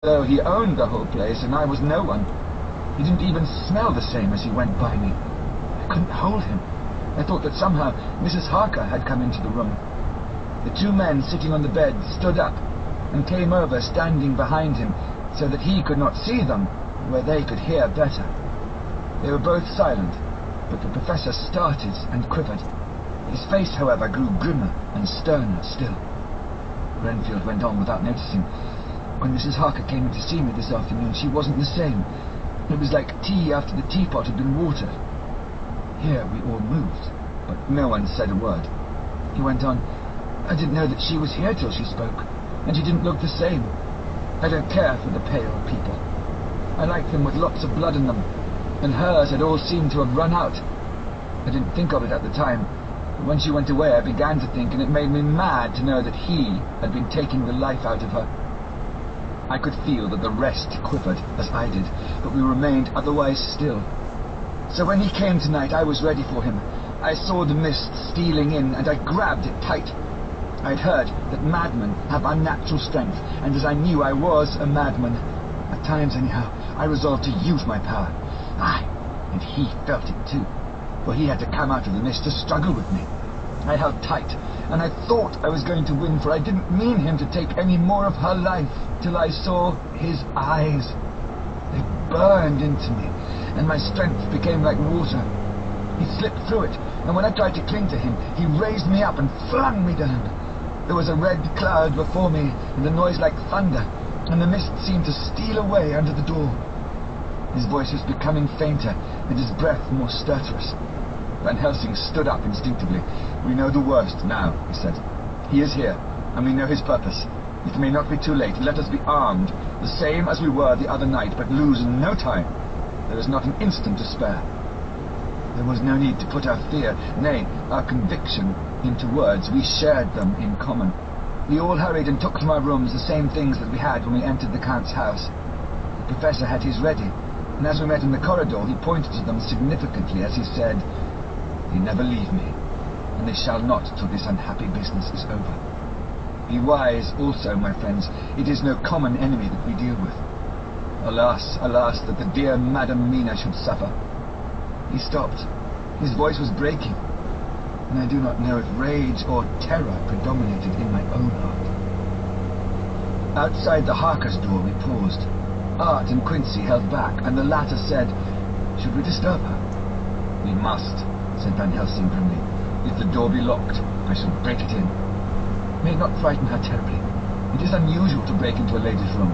though he owned the whole place and I was no one. He didn't even smell the same as he went by me. I couldn't hold him. I thought that somehow Mrs. Harker had come into the room. The two men sitting on the bed stood up and came over, standing behind him so that he could not see them, where they could hear better. They were both silent, but the professor started and quivered. His face, however, grew grimmer and sterner still. Renfield went on without noticing. When Mrs. Harker came in to see me this afternoon, she wasn't the same. It was like tea after the teapot had been watered. Here we all moved, but no one said a word. He went on, I didn't know that she was here till she spoke, and she didn't look the same. I don't care for the pale people. I like them with lots of blood in them, and hers had all seemed to have run out. I didn't think of it at the time, but when she went away I began to think, and it made me mad to know that he had been taking the life out of her. I could feel that the rest quivered, as I did, but we remained otherwise still. So when he came tonight, I was ready for him. I saw the mist stealing in, and I grabbed it tight. I'd heard that madmen have unnatural strength, and as I knew I was a madman, at times anyhow, I resolved to use my power. Aye, and he felt it too, for he had to come out of the mist to struggle with me. I held tight, and I thought I was going to win, for I didn't mean him to take any more of her life, till I saw his eyes. They burned into me, and my strength became like water. He slipped through it, and when I tried to cling to him, he raised me up and flung me down. There was a red cloud before me, and a noise like thunder, and the mist seemed to steal away under the door. His voice was becoming fainter, and his breath more stertorous. Van Helsing stood up instinctively. We know the worst now, he said. He is here, and we know his purpose. It may not be too late. Let us be armed, the same as we were the other night, but lose no time. There is not an instant to spare. There was no need to put our fear, nay, our conviction, into words. We shared them in common. We all hurried and took from our rooms the same things that we had when we entered the Count's house. The professor had his ready, and as we met in the corridor, he pointed to them significantly as he said, They never leave me, and they shall not till this unhappy business is over. Be wise also, my friends. It is no common enemy that we deal with. Alas, alas, that the dear Madam Mina should suffer. He stopped. His voice was breaking, and I do not know if rage or terror predominated in my own heart. Outside the Harkers' door we paused. Art and Quincy held back, and the latter said, Should we disturb her? We must, said Van Helsing grimly. If the door be locked, I shall break it in. May it not frighten her terribly. It is unusual to break into a lady's room.